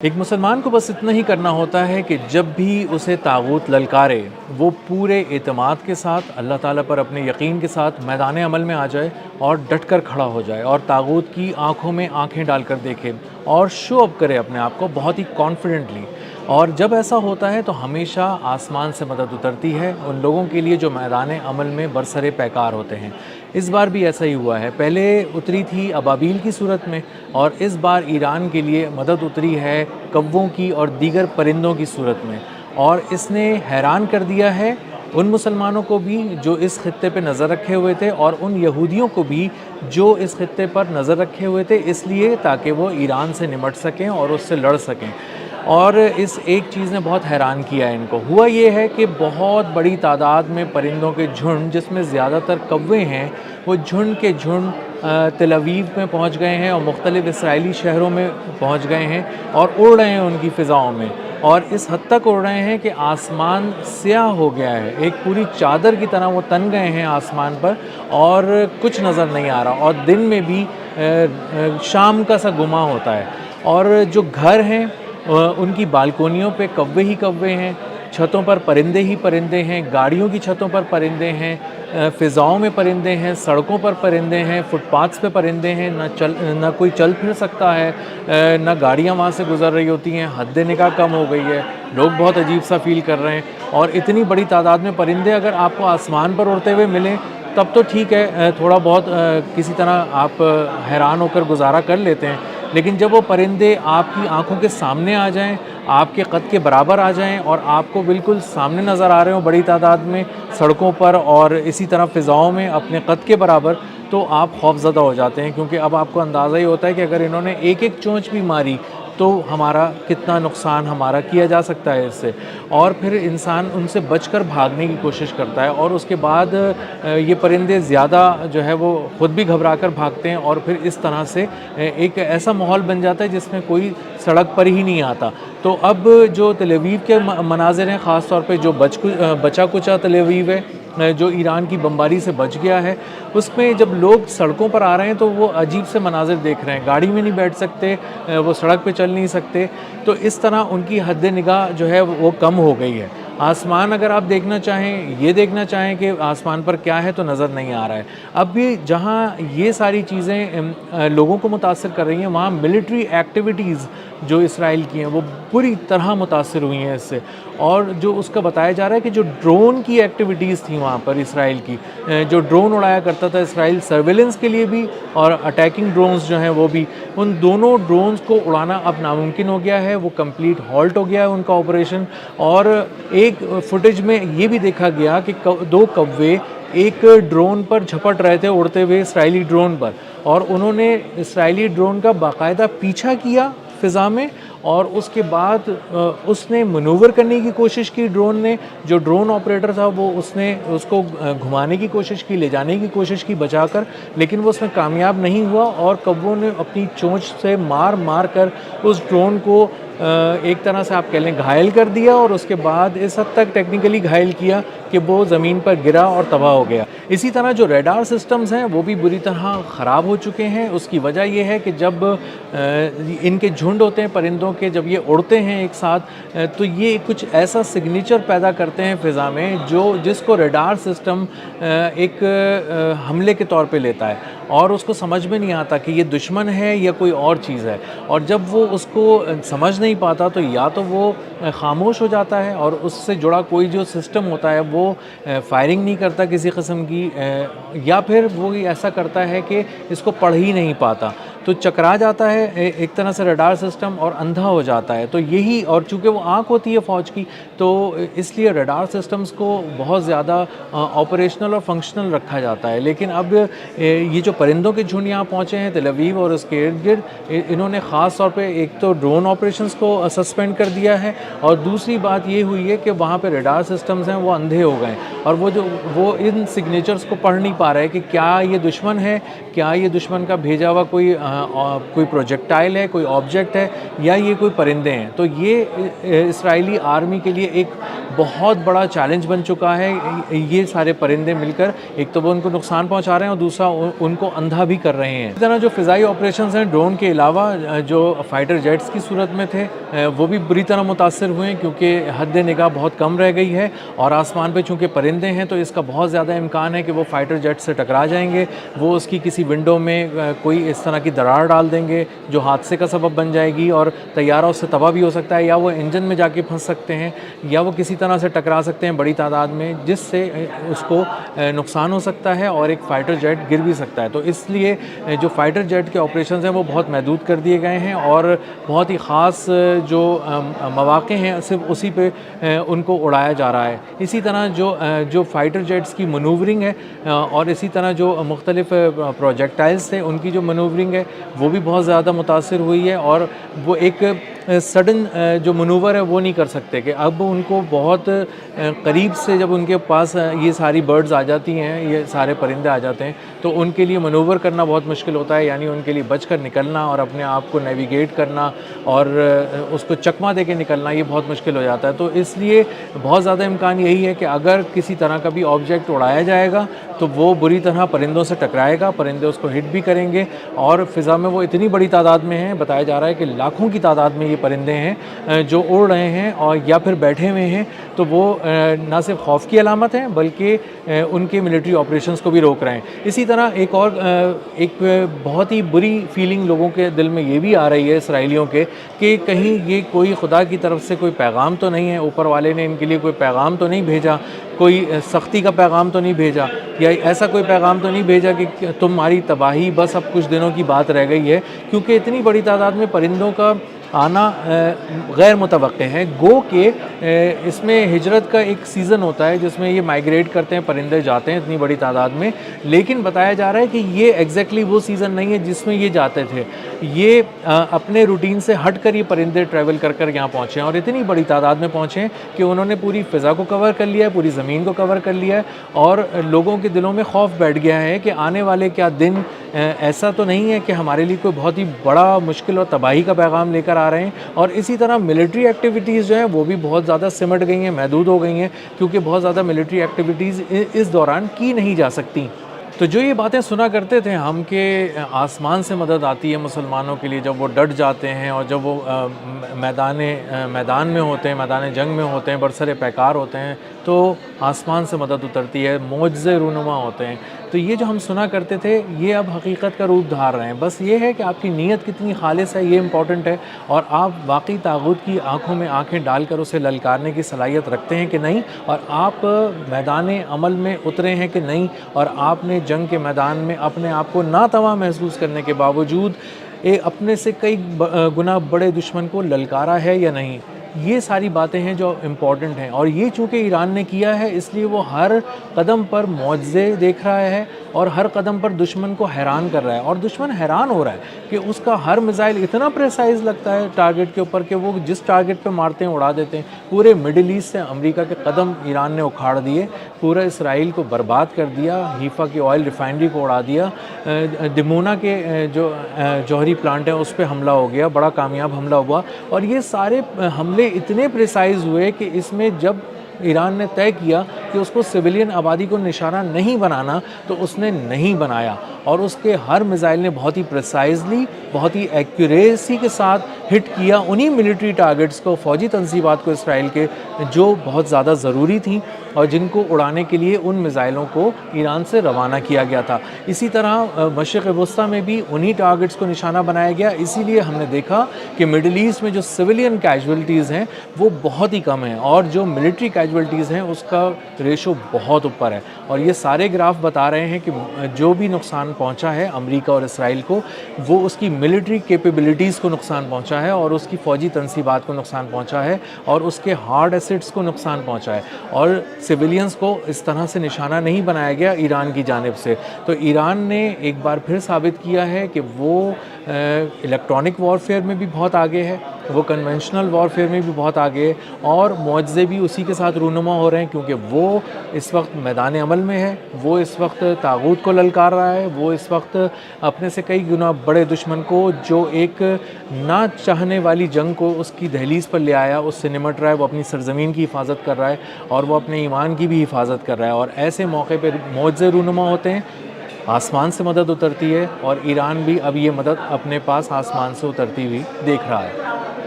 ایک مسلمان کو بس اتنا ہی کرنا ہوتا ہے کہ جب بھی اسے طاغوت للکارے وہ پورے اعتماد کے ساتھ اللہ تعالیٰ پر اپنے یقین کے ساتھ میدان عمل میں آ جائے اور ڈٹ کر کھڑا ہو جائے اور طاغوت کی آنکھوں میں آنکھیں ڈال کر دیکھے اور شو اپ کرے اپنے آپ کو بہت ہی کانفیڈنٹلی۔ اور جب ایسا ہوتا ہے تو ہمیشہ آسمان سے مدد اترتی ہے ان لوگوں کے لیے جو میدان عمل میں برسر پیکار ہوتے ہیں۔ اس بار بھی ایسا ہی ہوا ہے، پہلے اتری تھی ابابیل کی صورت میں اور اس بار ایران کے لیے مدد اتری ہے کووں کی اور دیگر پرندوں کی صورت میں، اور اس نے حیران کر دیا ہے ان مسلمانوں کو بھی جو اس خطے پہ نظر رکھے ہوئے تھے اور ان یہودیوں کو بھی جو اس خطے پر نظر رکھے ہوئے تھے، اس لیے تاکہ وہ ایران سے نمٹ سکیں اور اس سے لڑ سکیں۔ اور اس ایک چیز نے بہت حیران کیا ہے ان کو۔ ہوا یہ ہے کہ بہت بڑی تعداد میں پرندوں کے جھنڈ، جس میں زیادہ تر کوے ہیں، وہ جھنڈ کے جھنڈ تل ابیب میں پہنچ گئے ہیں اور مختلف اسرائیلی شہروں میں پہنچ گئے ہیں اور اڑ رہے ہیں ان کی فضاؤں میں، اور اس حد تک اڑ رہے ہیں کہ آسمان سیاہ ہو گیا ہے، ایک پوری چادر کی طرح وہ تن گئے ہیں آسمان پر اور کچھ نظر نہیں آ رہا، اور دن میں بھی شام کا سا گما ہوتا ہے۔ اور جو گھر ہیں ان کی بالکونیوں پہ کوے ہی کوے ہیں، چھتوں پر پرندے ہی پرندے ہیں، گاڑیوں کی چھتوں پر پرندے ہیں، فضاؤں میں پرندے ہیں، سڑکوں پر پرندے ہیں، فٹ پاتھس پہ پرندے ہیں، نہ کوئی چل پھر سکتا ہے، نہ گاڑیاں وہاں سے گزر رہی ہوتی ہیں، حد نکاح کم ہو گئی ہے، لوگ بہت عجیب سا فیل کر رہے ہیں۔ اور اتنی بڑی تعداد میں پرندے اگر آپ کو آسمان پر اڑتے ہوئے ملیں تب تو ٹھیک ہے، تھوڑا بہت کسی طرح آپ حیران ہو کر گزارا کر لیتے ہیں، لیکن جب وہ پرندے آپ کی آنکھوں کے سامنے آ جائیں، آپ کے قد کے برابر آ جائیں اور آپ کو بالکل سامنے نظر آ رہے ہوں بڑی تعداد میں سڑکوں پر اور اسی طرح فضاؤں میں اپنے قد کے برابر، تو آپ خوف زدہ ہو جاتے ہیں، کیونکہ اب آپ کو اندازہ ہی ہوتا ہے کہ اگر انہوں نے ایک ایک چونچ بھی ماری تو ہمارا کتنا نقصان ہمارا کیا جا سکتا ہے اس سے۔ اور پھر انسان ان سے بچ کر بھاگنے کی کوشش کرتا ہے، اور اس کے بعد یہ پرندے زیادہ جو ہے وہ خود بھی گھبرا کر بھاگتے ہیں، اور پھر اس طرح سے ایک ایسا ماحول بن جاتا ہے جس میں کوئی سڑک پر ہی نہیں آتا۔ تو اب جو تل ابیب کے مناظر ہیں، خاص طور پہ جو بچا کچا تل ابیب ہے جو ایران کی بمباری سے بچ گیا ہے، اس میں جب لوگ سڑکوں پر آ رہے ہیں تو وہ عجیب سے مناظر دیکھ رہے ہیں، گاڑی میں نہیں بیٹھ سکتے، وہ سڑک پہ چل نہیں سکتے، تو اس طرح ان کی حد نگاہ جو ہے وہ کم ہو گئی ہے۔ آسمان اگر آپ دیکھنا چاہیں، یہ دیکھنا چاہیں کہ آسمان پر کیا ہے، تو نظر نہیں آ رہا ہے۔ اب بھی جہاں یہ ساری چیزیں لوگوں کو متاثر کر رہی ہیں، وہاں ملٹری ایکٹیویٹیز جو اسرائیل کی ہیں وہ بری طرح متاثر ہوئی ہیں اس سے، اور جو اس کا بتایا جا رہا ہے کہ جو ڈرون کی ایکٹیویٹیز تھیں وہاں پر اسرائیل کی، جو ڈرون اڑایا کرتا تھا اسرائیل سرویلنس کے لیے بھی اور اٹیکنگ ڈرونز جو ہیں وہ بھی، ان دونوں ڈرونز کو اڑانا اب ناممکن ہو گیا ہے، وہ کمپلیٹ ہالٹ ہو گیا ہے ان کا آپریشن۔ اور ایک فوٹیج میں یہ بھی دیکھا گیا کہ دو کوے ایک ڈرون پر جھپٹ رہے تھے اڑتے ہوئے اسرائیلی ڈرون پر، اور انہوں نے اسرائیلی ڈرون کا باقاعدہ پیچھا کیا فضا میں، اور اس کے بعد اس نے منور کرنے کی کوشش کی، ڈرون نے، جو ڈرون آپریٹر تھا وہ اس نے اس کو گھمانے کی کوشش کی، لے جانے کی کوشش کی بچا کر، لیکن وہ اس میں کامیاب نہیں ہوا، اور کووں نے اپنی چونچ سے مار مار کر اس ڈرون کو ایک طرح سے آپ کہہ لیں گھائل کر دیا، اور اس کے بعد اس حد تک ٹیکنیکلی گھائل کیا کہ وہ زمین پر گرا اور تباہ ہو گیا۔ اسی طرح جو ریڈار سسٹمز ہیں وہ بھی بری طرح خراب ہو چکے ہیں۔ اس کی وجہ یہ ہے کہ جب ان کے جھنڈ ہوتے ہیں پرندوں کے، جب یہ اڑتے ہیں ایک ساتھ تو یہ کچھ ایسا سگنیچر پیدا کرتے ہیں فضا میں جس کو ریڈار سسٹم ایک حملے کے طور پہ لیتا ہے، اور اس کو سمجھ میں نہیں آتا کہ یہ دشمن ہے یا کوئی اور چیز ہے، اور جب وہ اس کو سمجھ نہیں پاتا تو یا تو وہ خاموش ہو جاتا ہے اور اس سے جڑا کوئی جو سسٹم ہوتا ہے وہ فائرنگ نہیں کرتا کسی قسم کی، یا پھر وہ ایسا کرتا ہے کہ اس کو پڑھ ہی نہیں پاتا، تو چکرا جاتا ہے ایک طرح سے ریڈار سسٹم اور اندھا ہو جاتا ہے۔ تو یہی، اور چونکہ وہ آنکھ ہوتی ہے فوج کی، تو اس لیے ریڈار سسٹمز کو بہت زیادہ آپریشنل اور فنکشنل رکھا جاتا ہے۔ لیکن اب یہ جو پرندوں کے جھنڈ یہاں پہنچے ہیں تل ابیب اور اس کے ارد گرد، انہوں نے خاص طور پہ ایک تو ڈرون آپریشنز کو سسپینڈ کر دیا ہے، اور دوسری بات یہ ہوئی ہے کہ وہاں پہ ریڈار سسٹمز ہیں وہ اندھے ہو گئے، اور وہ ان سگنیچرز کو پڑھ نہیں پا رہے کہ کیا یہ دشمن ہے، کیا یہ دشمن کا بھیجا ہوا کوئی پروجیکٹائل ہے، کوئی آبجیکٹ ہے، یا یہ کوئی پرندے ہیں۔ تو یہ اسرائیلی آرمی کے لیے ایک بہت بڑا چیلنج بن چکا ہے یہ سارے پرندے مل کر. ایک تو وہ ان کو نقصان پہنچا رہے ہیں اور دوسرا ان کو اندھا بھی کر رہے ہیں. اس طرح جو فضائی آپریشنز ہیں ڈرون کے علاوہ جو فائٹر جیٹس کی صورت میں تھے وہ بھی بری طرح متاثر ہوئے ہیں کیونکہ حد نگاہ بہت کم رہ گئی ہے اور آسمان پہ چونکہ پرندے ہیں تو اس کا بہت زیادہ امکان ہے کہ وہ فائٹر جیٹ سے ٹکرا جائیں گے. وہ اس کی کسی ونڈو میں کوئی اس طرح کی دراڑ ڈال دیں گے جو حادثے کا سبب بن جائے گی اور طیارہ اس سے تباہ بھی ہو سکتا ہے, یا وہ انجن میں جا کے پھنس سکتے ہیں, یا وہ کسی طرح سے ٹکرا سکتے ہیں بڑی تعداد میں جس سے اس کو نقصان ہو سکتا ہے اور ایک فائٹر جیٹ گر بھی سکتا ہے. تو اس لیے جو فائٹر جیٹ کے آپریشنز ہیں وہ بہت محدود کر دیے گئے ہیں اور بہت ہی خاص جو مواقع ہیں صرف اسی پہ ان کو اڑایا جا رہا ہے. اسی طرح جو فائٹر جیٹس کی منورنگ ہے اور اسی طرح جو مختلف پروجیکٹائلز تھے ان کی جو منورنگ ہے وہ بھی بہت زیادہ متاثر ہوئی ہے اور وہ ایک سڈن جو منور ہے وہ نہیں کر سکتے کہ اب ان کو بہت قریب سے جب ان کے پاس یہ ساری برڈز آ جاتی ہیں, یہ سارے پرندے آ جاتے ہیں تو ان کے لیے منور کرنا بہت مشکل ہوتا ہے. یعنی ان کے لیے بچ کر نکلنا اور اپنے آپ کو نیویگیٹ کرنا اور اس کو چکما دے کے نکلنا یہ بہت مشکل ہو جاتا ہے. تو اس لیے بہت زیادہ امکان یہی ہے کہ اگر کسی طرح کا بھی آبجیکٹ اڑایا جائے گا تو وہ بری طرح پرندوں سے ٹکرائے گا, پرندے اس کو ہٹ بھی کریں گے اور فضا میں وہ اتنی بڑی تعداد میں ہیں, بتایا جا رہا ہے کہ لاکھوں کی تعداد میں یہ پرندے ہیں جو اڑ رہے ہیں اور یا پھر بیٹھے ہوئے ہیں. تو وہ نہ صرف خوف کی علامت ہیں بلکہ ان کے ملٹری آپریشنز کو بھی روک رہے ہیں. اسی طرح ایک بہت ہی بری فیلنگ لوگوں کے دل میں یہ بھی آ رہی ہے اسرائیلیوں کے کہ کہیں یہ کوئی خدا کی طرف سے کوئی پیغام تو نہیں ہے, اوپر والے نے ان کے لیے کوئی پیغام تو نہیں بھیجا, کوئی سختی کا پیغام تو نہیں بھیجا, یا ایسا کوئی پیغام تو نہیں بھیجا کہ تمہاری تباہی بس اب کچھ دنوں کی بات رہ گئی ہے. کیونکہ اتنی بڑی تعداد میں پرندوں کا آنا غیر متوقع ہے. گو کہ اس میں ہجرت کا ایک سیزن ہوتا ہے جس میں یہ مائیگریٹ کرتے ہیں, پرندے جاتے ہیں اتنی بڑی تعداد میں, لیکن بتایا جا رہا ہے کہ یہ ایگزیکٹلی وہ سیزن نہیں ہے جس میں یہ جاتے تھے. یہ اپنے روٹین سے ہٹ کر یہ پرندے ٹریول کر کر یہاں پہنچے ہیں اور اتنی بڑی تعداد میں پہنچے ہیں کہ انہوں نے پوری فضا کو کور کر لیا ہے, پوری زمین کو کور کر لیا ہے اور لوگوں کے دلوں میں خوف بیٹھ گیا ہے کہ آنے والے کیا دن ایسا تو نہیں ہے کہ ہمارے لیے کوئی بہت ہی بڑا مشکل اور تباہی کا پیغام لے کر آ رہے ہیں. اور اسی طرح ملٹری ایکٹیویٹیز جو ہیں وہ بھی بہت زیادہ سمٹ گئی ہیں, محدود ہو گئی ہیں کیونکہ بہت زیادہ ملٹری ایکٹیویٹیز اس دوران کی نہیں جا سکتی. تو جو یہ باتیں سنا کرتے تھے ہم کہ آسمان سے مدد آتی ہے مسلمانوں کے لیے جب وہ ڈٹ جاتے ہیں اور جب وہ میدان میں ہوتے ہیں, میدان جنگ میں ہوتے ہیں, برسر پیکار ہوتے ہیں تو آسمان سے مدد اترتی ہے, معجزے رونما ہوتے ہیں. تو یہ جو ہم سنا کرتے تھے یہ اب حقیقت کا روپ دھار رہے ہیں. بس یہ ہے کہ آپ کی نیت کتنی خالص ہے یہ امپورٹنٹ ہے اور آپ واقعی طاغوت کی آنکھوں میں آنکھیں ڈال کر اسے للکارنے کی صلاحیت رکھتے ہیں کہ نہیں, اور آپ میدان عمل میں اترے ہیں کہ نہیں, اور آپ نے جنگ کے میدان میں اپنے آپ کو ناتواں محسوس کرنے کے باوجود اپنے سے کئی گنا بڑے دشمن کو للکارا ہے یا نہیں. یہ ساری باتیں ہیں جو امپورٹنٹ ہیں اور یہ چونکہ ایران نے کیا ہے اس لیے وہ ہر قدم پر معجزے دیکھ رہا ہے اور ہر قدم پر دشمن کو حیران کر رہا ہے. اور دشمن حیران ہو رہا ہے کہ اس کا ہر میزائل اتنا پریسائز لگتا ہے ٹارگٹ کے اوپر کہ وہ جس ٹارگٹ پہ مارتے ہیں اڑا دیتے ہیں. پورے مڈل ایسٹ سے امریکہ کے قدم ایران نے اکھاڑ دیے, پورا اسرائیل کو برباد کر دیا, حیفا کی آئل ریفائنری کو اڑا دیا, ڈمونا کے جو جوہری پلانٹ ہیں اس پہ حملہ ہو گیا, بڑا کامیاب حملہ ہوا. اور یہ سارے حملے اتنے پریسائز ہوئے کہ اس میں جب ایران نے طے کیا کہ اس کو سویلین آبادی کو نشانہ نہیں بنانا تو اس نے نہیں بنایا, اور اس کے ہر میزائل نے بہت ہی پریسائزلی, بہت ہی ایکوریسی کے ساتھ ہٹ کیا انہی ملٹری ٹارگٹس کو, فوجی تنصیبات کو اسرائیل کے جو بہت زیادہ ضروری تھیں اور جن کو اڑانے کے لیے ان میزائلوں کو ایران سے روانہ کیا گیا تھا. اسی طرح مشرق وسطیٰ میں بھی انہی ٹارگٹس کو نشانہ بنایا گیا. اسی لیے ہم نے دیکھا کہ مڈل ایسٹ میں جو سویلین کیجولٹیز ہیں وہ بہت ہی کم ہیں اور جو ملٹری کیجولٹیز ہیں اس کا ریشو بہت اوپر ہے. اور یہ سارے گراف بتا رہے ہیں کہ جو بھی نقصان پہنچا ہے امریکہ اور اسرائیل کو وہ اس کی ملٹری کیپیبلٹیز کو نقصان پہنچا ہے اور اس کی فوجی تنصیبات کو نقصان پہنچا ہے اور اس کے ہارڈ ایسٹس کو نقصان پہنچا ہے, اور سویلینز کو اس طرح سے نشانہ نہیں بنایا گیا ایران کی جانب سے. تو ایران نے ایک بار پھر ثابت کیا ہے کہ وہ الیکٹرانک وارفیئر میں بھی بہت آگے ہے, وہ کنونشنل وارفیئر میں بھی بہت آگے ہے، اور معجزے بھی اسی کے ساتھ رونما ہو رہے ہیں، کیونکہ وہ اس وقت میدان عمل میں ہے، وہ اس وقت طاغوت کو للکار رہا ہے، وہ اس وقت اپنے سے کئی گنا بڑے دشمن کو، جو ایک نہ چاہنے والی جنگ کو اس کی دہلیز پر لے آیا، اس سے نمٹ رہا ہے، وہ اپنی سرزمین کی حفاظت کر رہا ہے، اور وہ اپنے ایمان کی بھی حفاظت کر رہا ہے، اور ایسے موقع پہ معجزے رونما ہوتے ہیں، آسمان سے مدد اترتی ہے، اور ایران بھی اب یہ مدد اپنے پاس آسمان سے اترتی ہوئی دیکھ رہا ہے۔